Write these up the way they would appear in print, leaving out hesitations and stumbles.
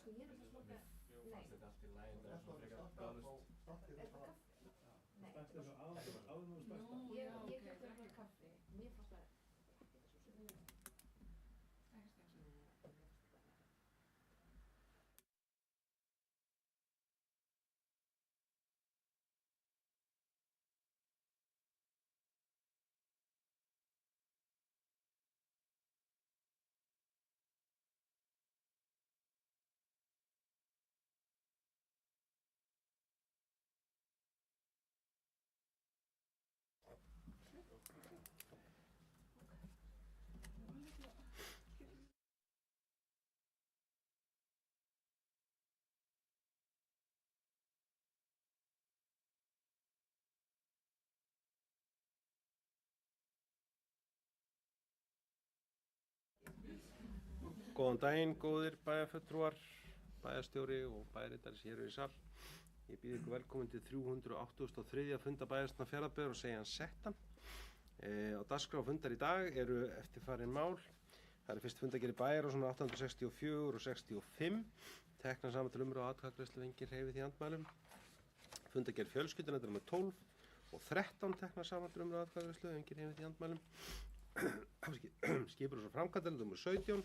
sko ég er alltaf smaka, nei. Þetta allt í lagi, það svona frekar gáðust. Er það kaffi? Nei. Þetta svo áður nú stærsta. Ég kefti bara kaffi. Mér fannst það ekki svo sem ég. Góðan daginn, góðir bæjarfulltrúar, bæjarstjóri og bæjarritari sem hér eru í sal. Ég býð ykkur velkomin til 383. funda bæjarstjórnar Fjarðabyggðar og segja hann settan. Á dagskrá fundar í dag eru eftirfarin mál. Það eru fyrst fundagerðir bæjarráðs 864 og 65. Teknar saman til umræðu og atkvæðagreiðslu engin hreyfið í andmælum. Fundagerð fjölskyldunefndar númer 12 og 13 teknar saman til umræðu og atkvæðagreiðslu engin hreyfið í andmælum. Skipulags- og framkvæmdanefnd númer 17.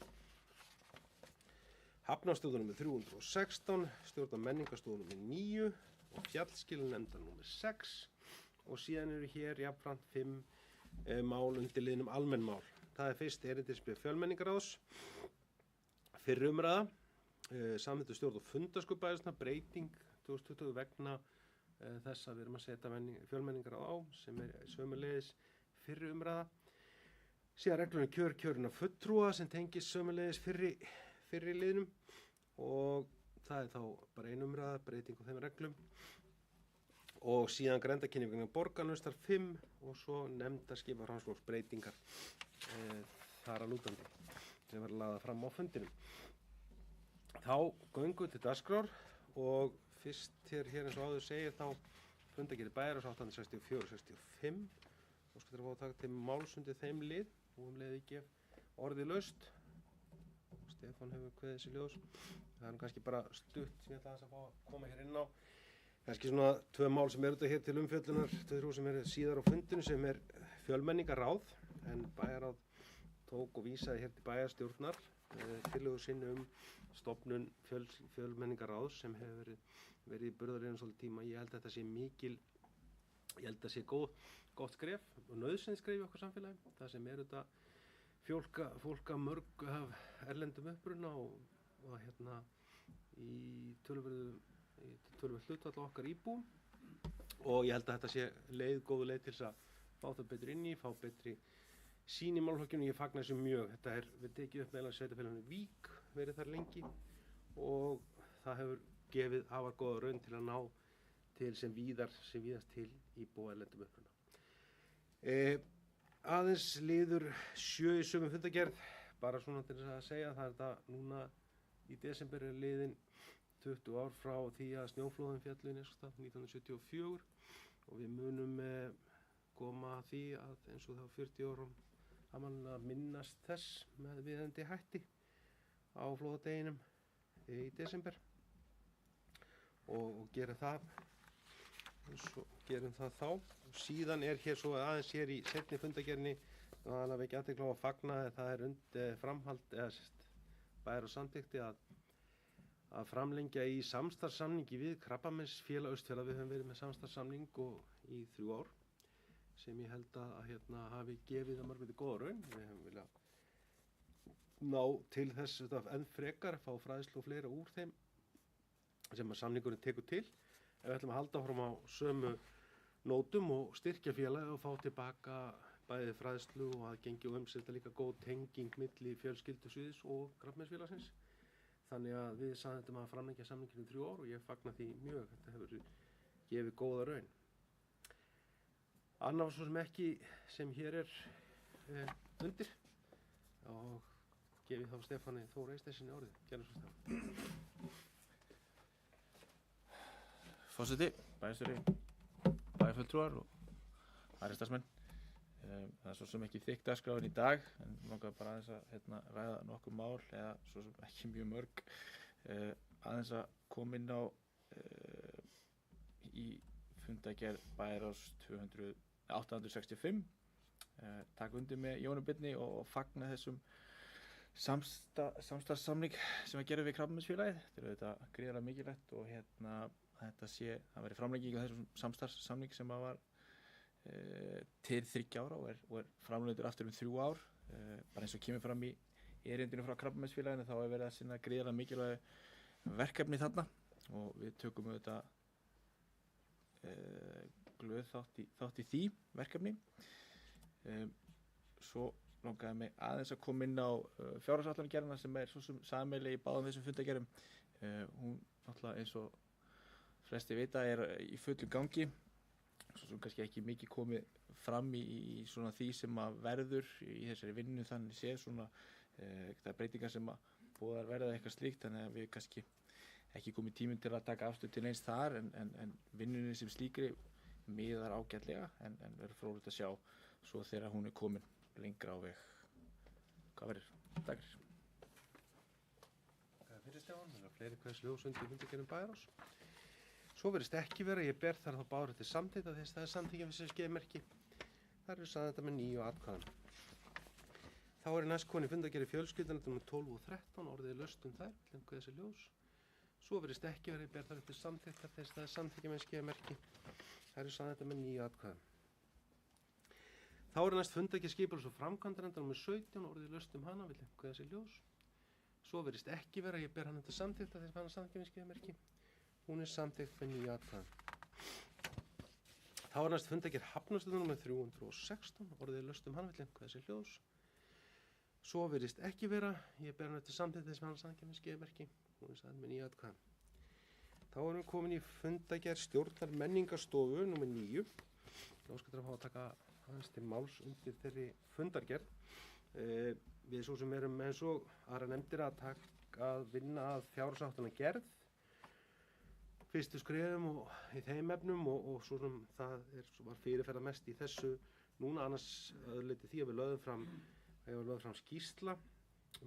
Hafnarstjórn númer 316, stjórn- og menningarstofa númer 9 og fjallskilunefndar númer 6 og síðan eru hér jafnframt 5 mál undir liðnum almenn mál. Það er fyrst erindisbréf fjölmenningarráðs, fyrri umræða, samþykktu stjórn- og fundarskap bæjarstjórnar breyting 2020 vegna þess að við erum að setja fjölmenningarráð á sem er sömuleiðis fyrri umræða. Síðan reglunum kjörinna fulltrúa sem tengist sömuleiðis fyrri liðnum og það er þá bara ein umræða, breyting á þeim reglum og síðan grenndarkynning vegna borgarlausnar 5 og svo nefndarskipa rannsóknarbreytingar þar að lútandi sem verður lagðar fram á fundinum. Þá göngum til dagskrár og fyrst hér eins og áður segir þá fundagerðir bæjarráðs 864 og 65 og skal þér fá að taka til máls undir þeim lið og leið ekki orðið laust. Stefán hefur kveðið þessi ljós. Það er kannski bara stutt sem ég ætla að fá að koma hér inn á. Kannski svona 2 mál sem eru þetta hér til umfjöllunar, 2-3 sem eru síðar á fundinu sem er fjölmenningarráð en bæjarráð tók og vísaði hér til bæjarstjórnar tillögu sinni stofnun fjölmenningarráðs sem hefur verið í burðarliðnum svolítið tíma. Ég held að þetta sé ég held að sé gott skref og nauðsynlegt skref í okkar samfélagi. Það sem er þetta fólk að mörg af erlendum uppruna og hérna í töluvert hlutfall okkar íbúum og ég held að þetta sé góð leið til þess að fá það betur inn í, fá betri sýn í málaflokknum. Ég fagna þessu mjög. Þetta er við tekið upp meðal sveitarfélaginu Vík, verið þar lengi og það hefur gefið afar góða raun til að ná til sem víðast til íbúa erlendum uppruna. Aðeins liður 7 í sömu fundagerð, bara svona til þess að segja, það er þetta núna í desember er liðin 20 ár frá því að snjóflóðin féllu í Neskaupstað 1974 og við munum koma að því að eins og þá 40 árum að minnast þess með viðeigandi hætti á flóðadeginum í desember og gera það eins og gerum það þá. Síðan er hér svo aðeins hér í seinni fundagerðinni þannig að við ekki athygli á að fagna það er undir framhald bæjar og samþykkti að framlengja í samstarfssamningi við Krabbameinsfélag Austfjarða. Við höfum verið með samstarfssamning í 3 ár sem ég held að hafi gefið að mörgum til góða raun. Við höfum viljað ná til þess enn frekar, fá fræðslu og fleira úr þeim sem að samningurinn tekur til. Ef við ætlum að halda áfram á sömu nótum og styrkja félagið og fá tilbaka bæði fræðslu og aðgengi og umsetta líka góð tenging milli fjölskyldusviðs og Krabbameinsfélagsins. Þannig að við sagðum að framlengja samninginn í 3 ár og ég fagna því mjög. Þetta hefur gefið góða raun. Annað svo sem ekki sem hér er undir og gefið þá Stefáni Þór Eysteinssyni orðið. Gjörðu svo Stefán. Forseti, bæjarstjóri, bæjarfulltrúar og aðrir starfsmenn. Það er svo sem ekki þykk dagskráin í dag en langar bara aðeins að ræða nokkur mál eða svo sem ekki mjög mörg aðeins að koma inn á í fundagerð bæjarráðs 865 taka undir með Jóni Birni og fagna þessum samstarfssamning sem að gera við Krabbameinsfélagið. Þetta er auðvitað gríðarlega mikilvægt og það verið framlenging á þessum samstarfssamning sem að var til 3 ára og er framlengdur aftur 3 ár. Bara eins og kemur fram í erindinu frá Krabbameinsfélaginu þá er verið að sinna gríðarlega mikilvæg verkefni þarna og við tökum auðvitað glöð þátt í því verkefni. Svo langaði mig aðeins að koma inn á fjárhagsáætlanagerðina sem er svo sem sameiginleg í báðum þessum fundagerðum. Hún náttúrulega eins og flesti vita er í fullu gangi, svo sem kannski ekki mikið komið fram í svona því sem að verður í þessari vinnu, þannig séð svona breytingar sem að búðar verða eitthvað slíkt, þannig að við kannski ekki komið tíminn til að taka afstöðu til eins þar en vinnunni sem slíkri miðar ágætlega en verður fróðlegt að sjá svo þegar hún er komin lengra á veg. Hvað verður? Takk. Það fyrir Stefán, það er fleiri hvers ljósund í fundagerðum bæjarráðs. Svo virðist ekki vera, ég ber þar þá báður til samþykkt þess að það er samþykkja við sem skeiðmerki. Það eru sagði þetta með 9 atkvæðum. Þá er næst komin í fundagerði fjölskyldan nr. 12 og 13, orðið laust þær, lengur þessi ljós. Svo virðist ekki vera, ég ber þar til samþykkt þess að það er samþykkja með skeiðmerki. Það eru sagði þetta með 9 atkvæðum. Þá er næst fundagerð skipulags- og framkvæmdanefndar nr. 17, orðið laust hana, vil lengur þessi ljós. Svo virðist ekki vera, ég ber hann til samþykkt þess að hann er samþykkja með skeiðmerki. Hún er samþykkt með 9 atkvæðum. Þá er næst fundagerð Hafnarstöðvar nr. 316, orðið laust hana, vil lengur þessi ljós. Svo virðist ekki vera, ég ber hann til samþykkt þess að hann er samþykkja með skeiðmerki. Hún er samþykkt með 9 atkvæðum. Þá erum við komin í fundagerð stjórnar menningarstofu nr. 9. Þá skal það fá að taka aðeins til máls undir þeirri fundargerð. Við svo sem erum eins og aðra nefndir að vinna að fjárhagsáætlanagerð, fyrstu skrefum og í þeim efnum og svo sem það var fyrirferða mest í þessu núna, annars öðruleyti því að við lögðum fram skýrsla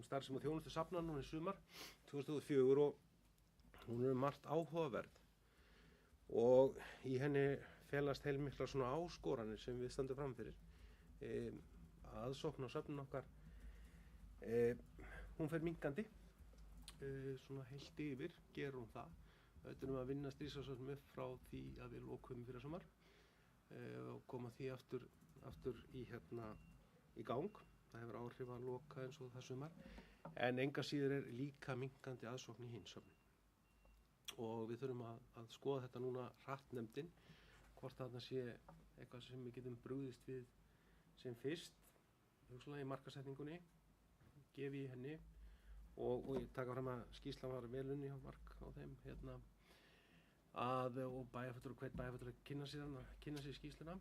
starfsemi og þjónustu safna núna í sumar 2004 og hún er margt áhugaverð og í henni felast heilmiklar svona áskoranir sem við stöndum fram fyrir. Aðsókn á söfnun okkar, hún fer minnkandi, svona heilt yfir gerur hún það. Við erum að vinna stríðsásöfnum upp frá því að við lokum fyrir sumar og koma því aftur í gang. Það hefur áhrif að loka eins og það sumar, en enga síður er líka minnkandi aðsókn í hinn söfnun. Og við þurfum að skoða þetta núna hratt nefndin, hvort þarna sé eitthvað sem við getum brugðist við sem fyrst, hugsanlega í markasetningunni, gefi í henni og ég taka fram að skýrslan var vel unnin hjá mark á þeim og bæjarfulltrúi og hvern bæjarfulltrúi að kynna sér skýrsluna.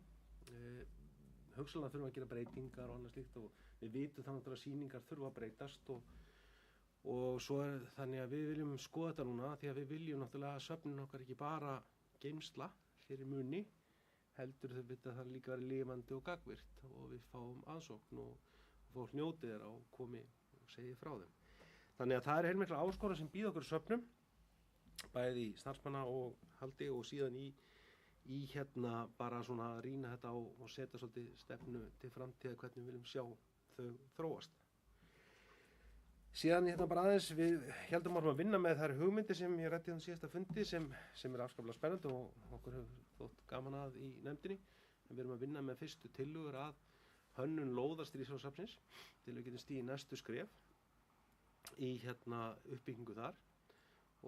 Hugsanlega þurfum að gera breytingar og annað slíkt og við vitum þannig að sýningar þurfa að breytast og svo er þannig að við viljum skoða þetta núna því að við viljum náttúrulega að söfnin okkar ekki bara geymsla fyrir muni, heldur það líka verið lifandi og gagnvirkt og við fáum aðsókn og fólk njóti þeirra og komi og segi frá þeim. Þannig að það er heilmikla áskorun sem býða okkur söfnum, bæði í starfsmanna og haldi og síðan í bara svona að rýna þetta og setja svolítið stefnu til framtíðar hvernig við viljum sjá þau þróast. Síðan bara aðeins, við heldum að vinna með þær hugmyndir sem ég ræddi þann síðasta fundi sem er afskaplega spennandi og okkur hefur þótt gaman að í nefndinni. En við erum að vinna með fyrstu tillögur að hönnun lóðar Stríðsásafnsins til að við getum stigið næstu skref í uppbyggingu þar.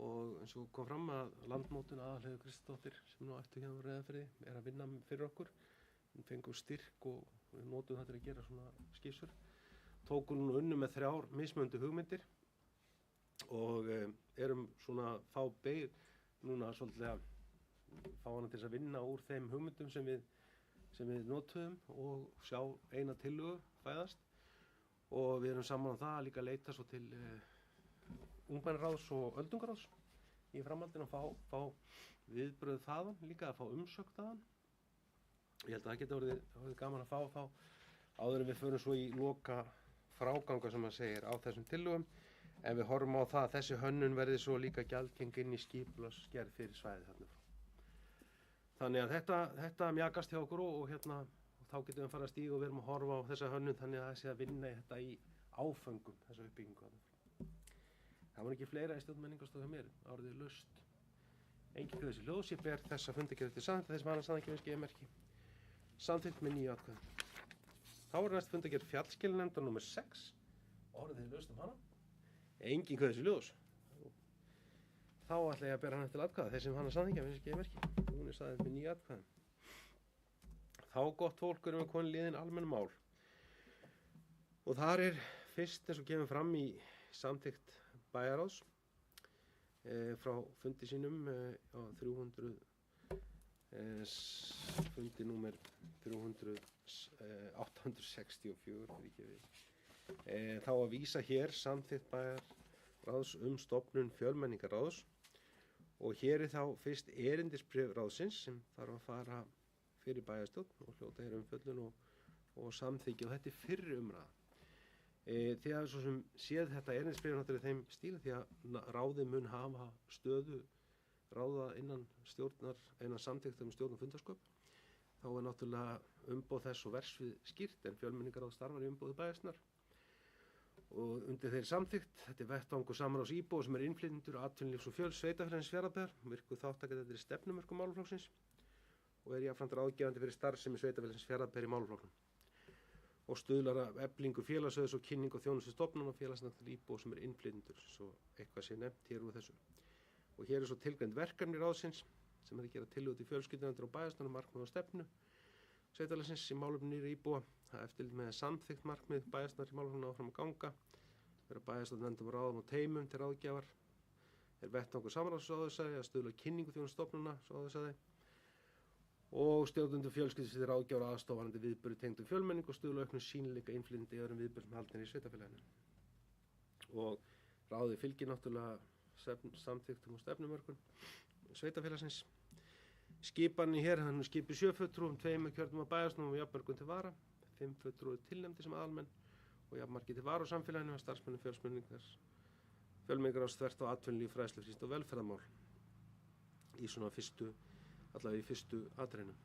Og eins og kom fram að Landmótun Aðalheiður Kristdóttir sem nú ættu hérna á Reyðarfirði er að vinna fyrir okkur. Við fengum styrk og við notum það til að gera svona skissur. Tókum nú unnu með 3 mismunandi hugmyndir og erum svona fá beir núna svolítið að fá hana til þess að vinna úr þeim hugmyndum sem við notuðum og sjá eina tillögu fæðast og við erum saman á það líka að leita svo til ungmennaráðs og öldungaráðs í framhaldinu að fá viðbrögð þaðan, líka að fá umsögn þaðan. Ég held að það geti orðið gaman að fá þá áður en við förum svo í loka fráganga sem maður segir á þessum tillögum. En við horfum á það að þessi hönnun verði svo líka gjaldgeng inn í skipulagsgerð fyrir svæðið þarna frá. Þannig að þetta mjakast hjá okkur og þá getum við fara að stíga og við erum að horfa á þessa hönnun þannig að það sé að vinna í þetta í áföngum, þessa uppbyggingu þarna frá. Það var ekki fleira í stjórn menningarstofu hjá mér, árið laust. Engin þessi ljós, ég ber þessa fundargerð til samþykkt, þess maður samþykkt gemerki. Samþykkt með 9 atkvæðum. Þá er næst fundargerð fjallskilanefndar nr. 6, orðið laust hana. Engin þessi ljós. Þá ætla ég að bera hana til atkvæða, þeir sem hana samþykkja með þessi gemerki. Hún er staðið með 9 atkvæðum. Þá gott fólk erum við komin liðin almenn mál. Og þar er fyrst eins og kemur fram í samþykkt bæjarráðs frá fundi sínum á 300 fundi númer 864 þá að vísa hér samþykkt bæjarráðs stofnun fjölmenningarráðs og hér er þá fyrst erindisbréf ráðsins sem þarf að fara fyrir bæjarstjórn og hljóta hér umfjöllun og samþykki og þetta er fyrri umræða. Þið hafið svo sem séð þetta erindisbréf náttúrulega þeim stíla því að ráðið mun hafa stöðu ráða innan samþykktar stjórn og fundarsköp. Þá er náttúrulega umboð þess og verksvið skýrt en fjölmenningarráð starfar í umboði bæjarstjórnar. Og undir þeirri samþykkt, þetta er vettvangur samráðs íbúa sem er innflytjendur, atvinnulífs og sveitarfélagsins Fjarðabyggðar, virku þátttakandi í stefnumörkum málaflokksins og er jafnframt ráðgefandi fyrir starfsemi sveitarfélagsins Fjarðabyggðar í málaflokknum. Og stuðlar að eflingu félagsauðs og kynning og þjónustu stofnana og félagsnættil íbúa sem er innflytjendur, svo eitthvað sé nefnt hér úr þessu. Og hér er svo tilgreind verkefni ráðsins sem er að gera tillögu til fjölskyldunefndar og bæjarstjórnar markmið og stefnu sveitarfélagsins í málefnum nýrra íbúa, það eftirlit með samþykkt markmið bæjarstjórnar í málefnum áfram að ganga, vera bæjarstjórnarnefndum ráðum og teymum til ráðgjafar, er vettvangur samráðsráðsæði að stuðla að kynningu þjónustu stofnana, ráðsæði, og stjórnendur fjölskyldu til ráðgjafar aðstofarandi viðburði tengdum fjölmenning og stuðla auknum sýnileika innflytjenda í öðrum viðburðum haldnir í sveitarfélaginu. Og ráðið fylgir náttúrulega samþykktum og stefnumörkun sveitarfélagsins. Skipanin hér, hann skipið 7 fulltrúum, 2 kjörnum á bæjarstjórnum og jafnmörgum til vara, 5 fulltrúi tilnefndir sem aðalmenn og jafnmargir til vara á samfélaginu og starfsmönnum fjölmenningarráðs þvert á atvinnulíf, fræðslu, fríst og velferðarmál í svona allavega í fyrstu atriðinu.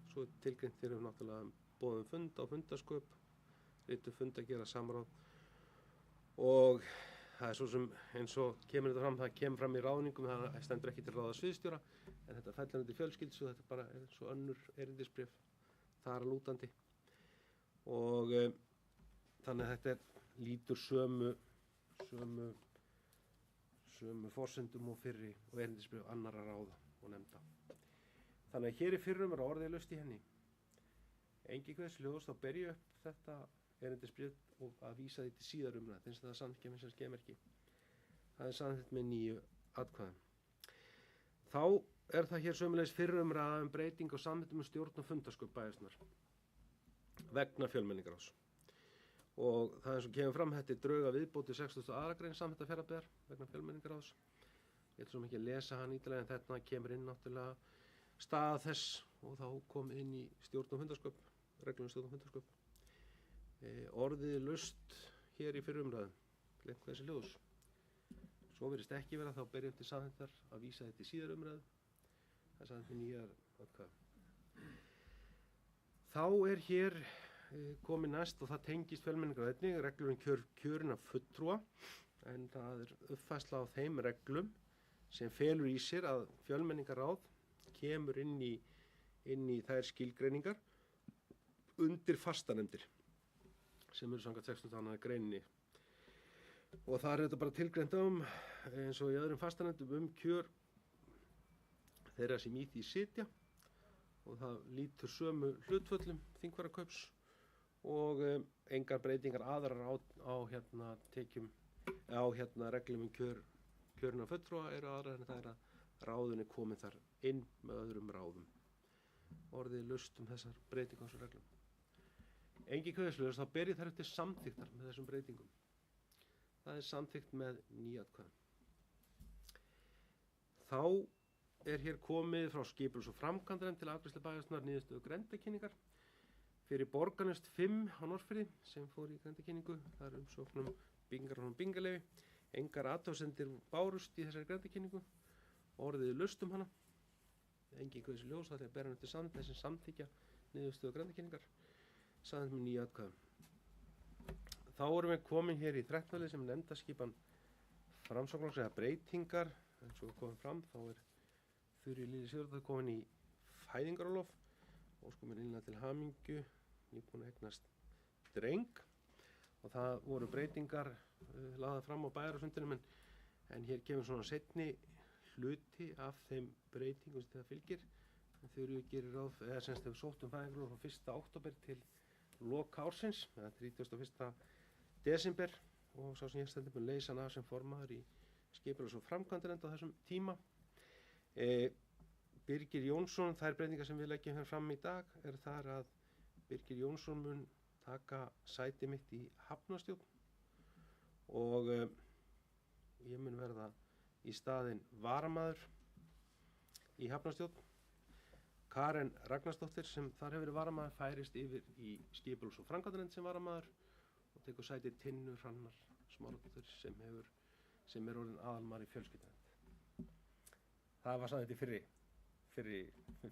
Svo tilgreint þeir eru náttúrulega boðum fund á fundarsköp, ritu fund að gera samráð og það er svo sem eins og kemur þetta fram, það kemur fram í ráðningum, það stendur ekki til ráða sviðsstjóra en þetta fellur undir fjölskyldu svo þetta bara er svo önnur erindisbréf þar að lútandi og þannig að þetta lítur sömu forsendum og fyrri og erindisbréf annarra ráða og nefnda. Þannig að hér í fyrrum er orðið laust í henni. Engin kveðsljós, þá ber ég upp þetta erindisbréf og að vísa því til síðar umræðu, þess að það er samþykkt með þessari gemerki. Það er samþykkt með 9 atkvæðum. Þá er það hér sömulegis fyrrum umræða breyting á samþykktum stjórn og fundarsköp bæjarstjórnar vegna fjölmenningarráðs. Og það eins og kemur fram, þetta er drög að viðbóti 62. grein samþykktar Fjarðabyggðar vegna fjölmenningarráðs. Ég ætla svo ekki að lesa hann ítarlega en þetta kemur inn náttúrulega stað þess og þá kom inn í stjórn og fundarsköp, reglum stjórn og fundarsköp. Orðið laust hér í fyrri umræðu, glemt þessi ljós. Svo virðist ekki vera, þá ber ég upp til samþykktar að vísa þetta í síðar umræðu. Það er samþykkt með 9 atkvæðum. Þá er hér komið næst og það tengist fjölmenningarráð einnig, reglur kjörinna fulltrúa, en það er uppfærsla á þeim reglum sem felur í sér að fjölmenningarráð kemur inn í þær skilgreiningar undir fastanefndir sem eru samkvæmt 16. greininni. Og það er þetta bara tilgreint eins og í öðrum fastanefndum kjör þeirra sem í því sitja og það lítur sömu hlutföllum þingfararkaups og engar breytingar aðrar á reglum kjörina fulltrúa eru aðrar en það er að ráðin er komið þar inn með öðrum ráðum. Orðið laust þessar breytingar á þessum reglum. Engin kveðsljós, þá ber ég þær eftir samþykktar með þessum breytingum. Það er samþykkt með 9 atkvæðum. Þá er hér komið frá skipulag- og framkvæmdanefnd til afgreiðslu bæjarstjórnar niðurstöðu grenndarkynningar fyrir Borgarnest 5 á Norðfirði sem fór í grenndarkynningu. Það er umsókn byggingarleyfi. Engar athugasemdir bárust í þessari grenndarkynningu. Orðið er laust hana. Engin guðs ljós, það er að bera hann til samþykja sem samþykja niðurstöðu grenndarkynningar. Samþykkt með 9 atkvæðum. Þá erum við komin hér í 13. sem nefndaskipan Framsóknarflokks eða breytingar. Eins og við komum fram, þá er Þuríður Lilja Sigurðardóttir komin í fæðingarorlof og sko mér innlega til hamingju, nýbúin að eignast dreng og það voru breytingar lagðar fram á bæjarráðsfundinum en hér kemur svona seinni hluti af þeim breytingum sem það fylgir. Þuríður gerir ráð, eða semst hefur sótt fæðingarorlof frá 1. október til loka ársins, eða 31. desember og sá sem ég stendur með leysan af sem formaður í skipulags- og framkvæmdanefnd á þessum tíma. Birgir Jónsson, þær breytingar sem við leggjum hér fram í dag er þar að Birgir Jónsson mun taka sæti mitt í hafnarstjórn og ég mun verða í staðinn varamaður í hafnarstjórn. Karen Ragnarsdóttir sem þar hefur verið varamaður færist yfir í skipulags- og framkvæmdanefnd sem varamaður og tekur sæti Tinnu Hrannar Smáradóttur sem er orðin aðalmaður í fjölskyldunefnd. Það var samt þetta í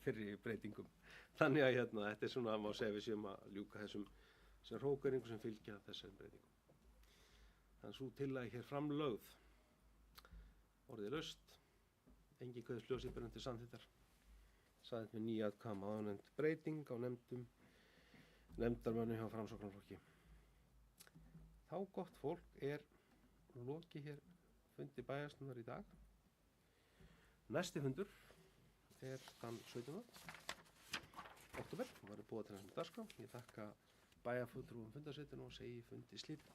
fyrri breytingum. Þannig að þetta er svona, má segja við séum að ljúka þessum hrókeringum sem fylgja þessum breytingum. Þannig að svo tillaga hér framlögð. Orðið laust. Engin guðs ljós í til samþykktar. Samþykkt með 9 atkvæðum áðurnefnd breyting á nefndarmönnum hjá Framsóknarflokki. Þá gott fólk er lokið hér fundi bæjarstjórnar í dag. Næsti fundur er þann 17. október og verður búið til þessum dagskrá. Ég þakka bæjarfulltrúum fundarsetinu og segi fundi slítið.